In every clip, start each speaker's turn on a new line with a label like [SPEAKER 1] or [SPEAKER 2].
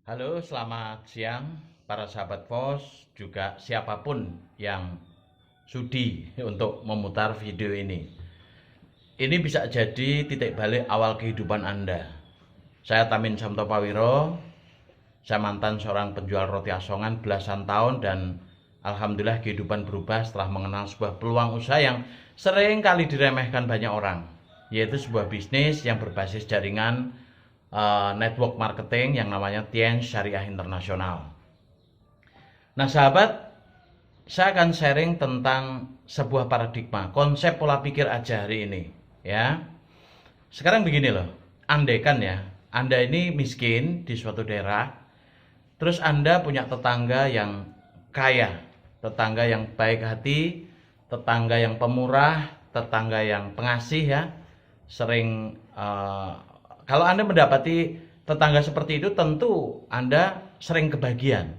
[SPEAKER 1] Halo, selamat siang para sahabat pos, juga siapapun yang sudi untuk memutar video ini. Ini bisa jadi titik balik awal kehidupan Anda. Saya Tamin Samtopawiro, saya mantan seorang penjual roti asongan belasan tahun dan alhamdulillah kehidupan berubah setelah mengenal sebuah peluang usaha yang sering kali diremehkan banyak orang, yaitu sebuah bisnis yang berbasis jaringan network marketing yang namanya Tien Syariah Internasional. Nah sahabat, saya akan sharing tentang sebuah paradigma, konsep pola pikir aja hari ini. Ya, sekarang begini loh, andaikan ya, Anda ini miskin di suatu daerah, terus Anda punya tetangga yang kaya, tetangga yang baik hati, tetangga yang pemurah, tetangga yang pengasih ya, sering kalau Anda mendapati tetangga seperti itu, tentu Anda sering kebahagiaan.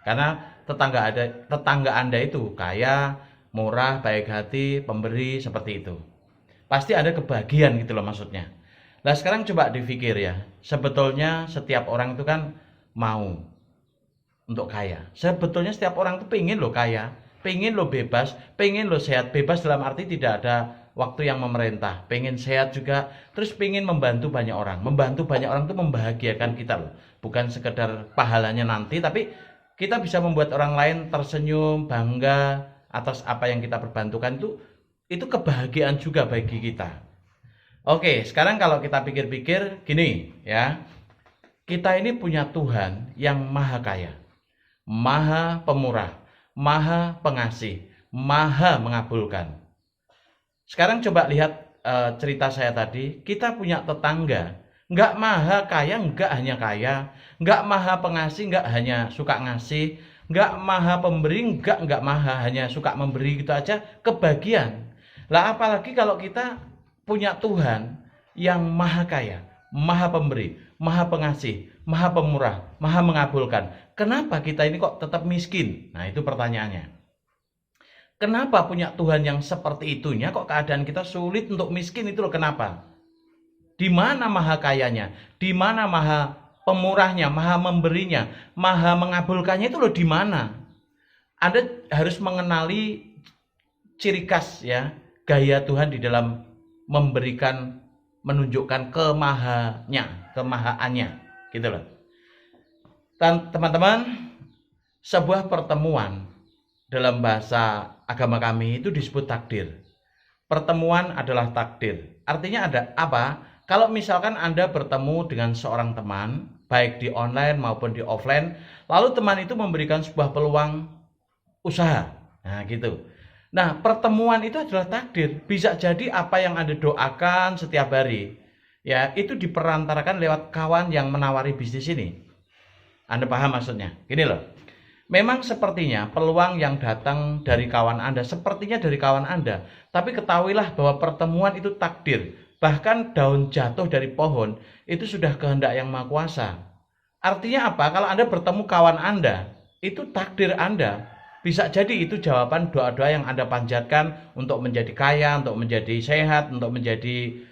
[SPEAKER 1] Karena tetangga Anda itu kaya, murah, baik hati, pemberi seperti itu. Pasti ada kebahagiaan gitu loh maksudnya. Nah sekarang coba dipikir ya, sebetulnya setiap orang itu kan mau untuk kaya. Sebetulnya setiap orang itu pengen lo kaya, pengen lo bebas, pengen lo sehat. Bebas dalam arti tidak ada waktu yang memerintah, pengen sehat juga, terus pengen membantu banyak orang. Membantu banyak orang itu membahagiakan kita loh. Bukan sekedar pahalanya nanti, tapi kita bisa membuat orang lain tersenyum, bangga atas apa yang kita perbantukan, itu kebahagiaan juga bagi kita. Oke, sekarang kalau kita pikir-pikir gini ya, kita ini punya Tuhan yang maha kaya, maha pemurah, maha pengasih, maha mengabulkan. Sekarang coba lihat cerita saya tadi, kita punya tetangga, nggak maha kaya, nggak hanya kaya, nggak maha pengasih, nggak hanya suka ngasih, nggak maha pemberi, nggak maha hanya suka memberi gitu aja, kebagian. Lah apalagi kalau kita punya Tuhan yang maha kaya, maha pemberi, maha pengasih, maha pemurah, maha mengabulkan. Kenapa kita ini kok tetap miskin? Nah itu pertanyaannya. Kenapa punya Tuhan yang seperti itunya kok keadaan kita sulit untuk miskin itu loh, kenapa? Di mana maha kayanya? Di mana maha pemurahnya, maha memberinya, maha mengabulkannya itu loh di mana? Anda harus mengenali ciri khas ya, gaya Tuhan di dalam memberikan, menunjukkan kemahaannya, gitu loh. Dan teman-teman, sebuah pertemuan dalam bahasa agama kami itu disebut takdir. Pertemuan adalah takdir. Artinya ada apa? Kalau misalkan Anda bertemu dengan seorang teman, baik di online maupun di offline, lalu teman itu memberikan sebuah peluang usaha. Nah, gitu. Nah, pertemuan itu adalah takdir. Bisa jadi apa yang Anda doakan setiap hari, ya, itu diperantarakan lewat kawan yang menawari bisnis ini. Anda paham maksudnya? Gini loh. Memang sepertinya peluang yang datang dari kawan Anda, sepertinya dari kawan Anda. Tapi ketahuilah bahwa pertemuan itu takdir. Bahkan daun jatuh dari pohon, itu sudah kehendak yang maha kuasa. Artinya apa? Kalau Anda bertemu kawan Anda, itu takdir Anda. Bisa jadi itu jawaban doa-doa yang Anda panjatkan untuk menjadi kaya, untuk menjadi sehat, untuk menjadi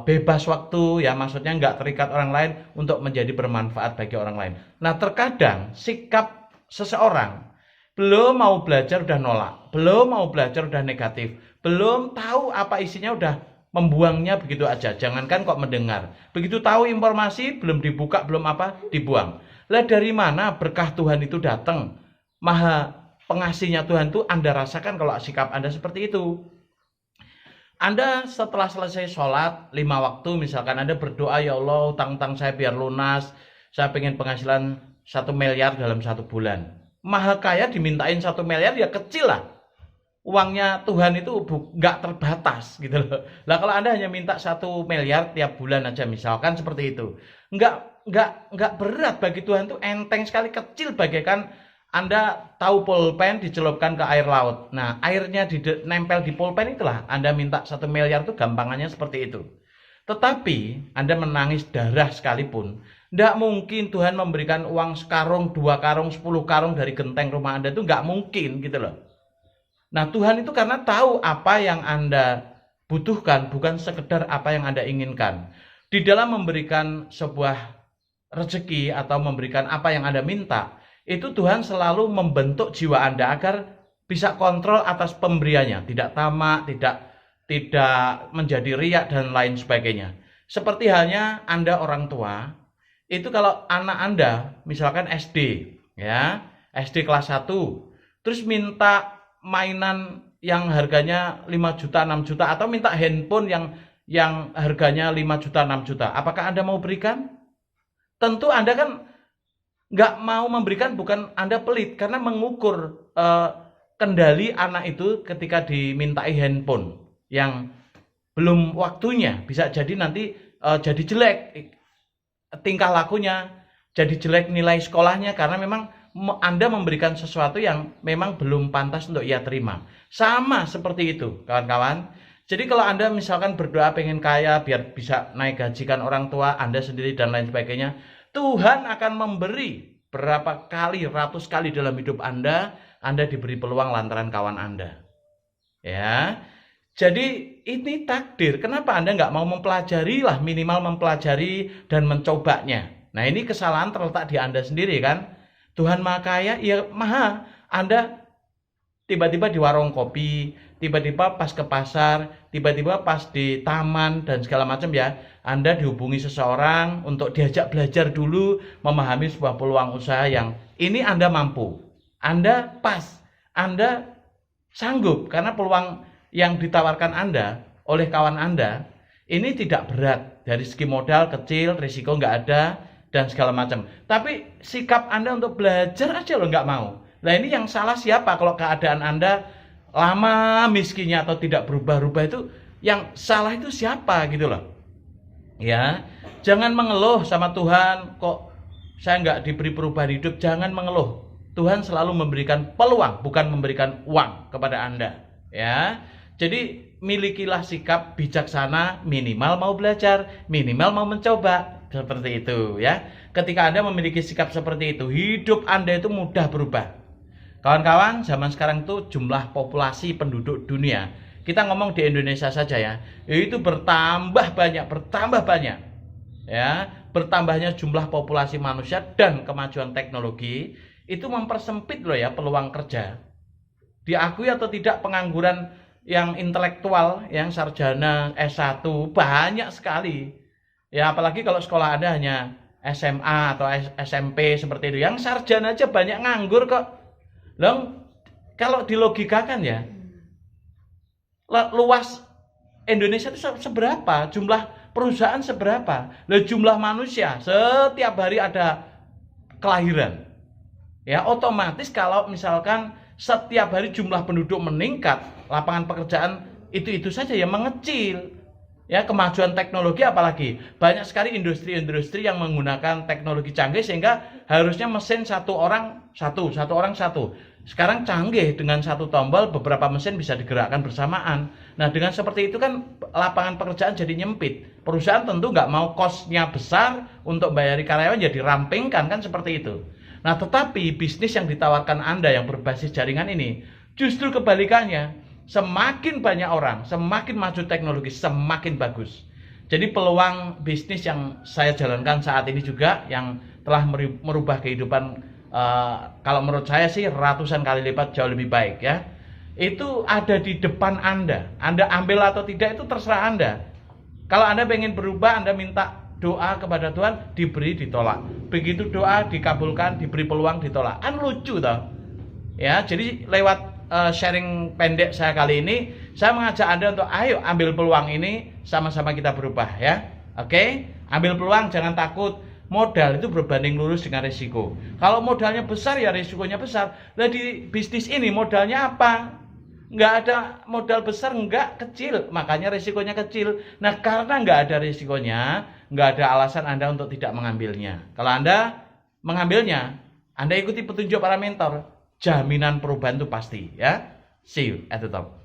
[SPEAKER 1] bebas waktu, ya maksudnya nggak terikat orang lain, untuk menjadi bermanfaat bagi orang lain. Nah terkadang sikap seseorang belum mau belajar udah nolak, belum mau belajar udah negatif, belum tahu apa isinya udah membuangnya begitu aja. Jangankan kok mendengar, begitu tahu informasi belum dibuka, belum apa dibuang. Lah dari mana berkah Tuhan itu datang? Maha pengasihnya Tuhan itu Anda rasakan kalau sikap Anda seperti itu. Anda setelah selesai sholat 5 waktu, misalkan Anda berdoa, ya Allah utang-utang saya biar lunas, saya pengen penghasilan 1 miliar dalam 1 bulan. Maha kaya dimintain 1 miliar ya kecil lah. Uangnya Tuhan itu nggak terbatas gitu loh. Lah kalau Anda hanya minta 1 miliar tiap bulan aja misalkan seperti itu, nggak berat bagi Tuhan, itu enteng sekali, kecil, bagaikan Anda tahu pulpen dicelupkan ke air laut. Nah, airnya nempel di pulpen, itulah Anda minta 1 miliar, itu gampangannya seperti itu. Tetapi Anda menangis darah sekalipun, tidak mungkin Tuhan memberikan uang sekarung, 2 karung, 10 karung dari genteng rumah Anda, itu nggak mungkin gitu loh. Nah, Tuhan itu karena tahu apa yang Anda butuhkan, bukan sekedar apa yang Anda inginkan. Di dalam memberikan sebuah rezeki atau memberikan apa yang Anda minta, itu Tuhan selalu membentuk jiwa Anda agar bisa kontrol atas pemberiannya, tidak tamak, tidak menjadi riak dan lain sebagainya. Seperti halnya Anda orang tua, itu kalau anak Anda misalkan SD, ya, SD kelas 1, terus minta mainan yang harganya 5 juta, 6 juta, atau minta handphone yang harganya 5 juta, 6 juta. Apakah Anda mau berikan? Tentu Anda kan nggak mau memberikan, bukan Anda pelit, karena mengukur kendali anak itu ketika dimintai handphone yang belum waktunya. Bisa jadi nanti jadi jelek tingkah lakunya, jadi jelek nilai sekolahnya, karena memang Anda memberikan sesuatu yang memang belum pantas untuk ia terima. Sama seperti itu, kawan-kawan. Jadi kalau Anda misalkan berdoa pengen kaya biar bisa naik gajikan orang tua, Anda sendiri dan lain sebagainya, Tuhan akan memberi berapa kali, ratus kali dalam hidup Anda diberi peluang lantaran kawan Anda. Ya, jadi ini takdir. Kenapa Anda nggak mau mempelajari lah, minimal mempelajari dan mencobanya. Nah, ini kesalahan terletak di Anda sendiri kan. Tuhan Maha Kaya, ya maha. Anda tiba-tiba di warung kopi, tiba-tiba pas ke pasar, tiba-tiba pas di taman dan segala macam ya, Anda dihubungi seseorang untuk diajak belajar dulu memahami sebuah peluang usaha yang ini Anda mampu, Anda pas, Anda sanggup, karena peluang yang ditawarkan Anda oleh kawan Anda ini tidak berat dari segi modal, kecil, risiko nggak ada dan segala macam. Tapi sikap Anda untuk belajar aja lo nggak mau. Nah, ini yang salah siapa? Kalau keadaan Anda lama miskinnya atau tidak berubah-ubah, itu yang salah itu siapa gitu loh. Ya, jangan mengeluh sama Tuhan, kok saya nggak diberi perubahan hidup. Jangan mengeluh. Tuhan selalu memberikan peluang, bukan memberikan uang kepada Anda. Ya, jadi milikilah sikap bijaksana, minimal mau belajar, minimal mau mencoba. Seperti itu ya. Ketika Anda memiliki sikap seperti itu, hidup Anda itu mudah berubah. Kawan-kawan, zaman sekarang itu jumlah populasi penduduk dunia, kita ngomong di Indonesia saja ya, itu bertambah banyak. Ya, bertambahnya jumlah populasi manusia dan kemajuan teknologi itu mempersempit loh ya peluang kerja. Diakui atau tidak, pengangguran yang intelektual, yang sarjana S1 banyak sekali. Ya, apalagi kalau sekolah Anda hanya SMA atau SMP seperti itu. Yang sarjana aja banyak nganggur kok. Loh, kalau dilogikakan ya, luas Indonesia itu seberapa? Jumlah perusahaan seberapa? Loh, jumlah manusia setiap hari ada kelahiran. Ya, otomatis kalau misalkan setiap hari jumlah penduduk meningkat, lapangan pekerjaan itu saja ya mengecil. Ya, kemajuan teknologi apalagi banyak sekali industri-industri yang menggunakan teknologi canggih sehingga harusnya mesin satu orang satu. Sekarang canggih, dengan satu tombol beberapa mesin bisa digerakkan bersamaan. Nah, dengan seperti itu kan lapangan pekerjaan jadi nyempit. Perusahaan tentu nggak mau kosnya besar untuk bayari karyawan, jadi rampingkan kan seperti itu. Nah, tetapi bisnis yang ditawarkan Anda yang berbasis jaringan ini justru kebalikannya. Semakin banyak orang, semakin maju teknologi, semakin bagus. Jadi peluang bisnis yang saya jalankan saat ini juga yang telah merubah kehidupan, kalau menurut saya sih ratusan kali lipat jauh lebih baik ya. Itu ada di depan Anda. Anda ambil atau tidak itu terserah Anda. Kalau Anda pengen berubah, Anda minta doa kepada Tuhan, diberi, ditolak. Begitu doa dikabulkan, diberi peluang, ditolak. Kan lucu toh. Ya, jadi lewat sharing pendek saya kali ini, saya mengajak Anda untuk ayo ambil peluang ini, sama-sama kita berubah ya. Oke? Ambil peluang, jangan takut. Modal itu berbanding lurus dengan risiko. Kalau modalnya besar ya risikonya besar. Nah, di bisnis ini modalnya apa? Nggak ada modal besar, nggak kecil, makanya risikonya kecil. Nah, karena nggak ada risikonya, nggak ada alasan Anda untuk tidak mengambilnya. Kalau Anda mengambilnya, Anda ikuti petunjuk para mentor, jaminan perubahan itu pasti ya. See you at the top.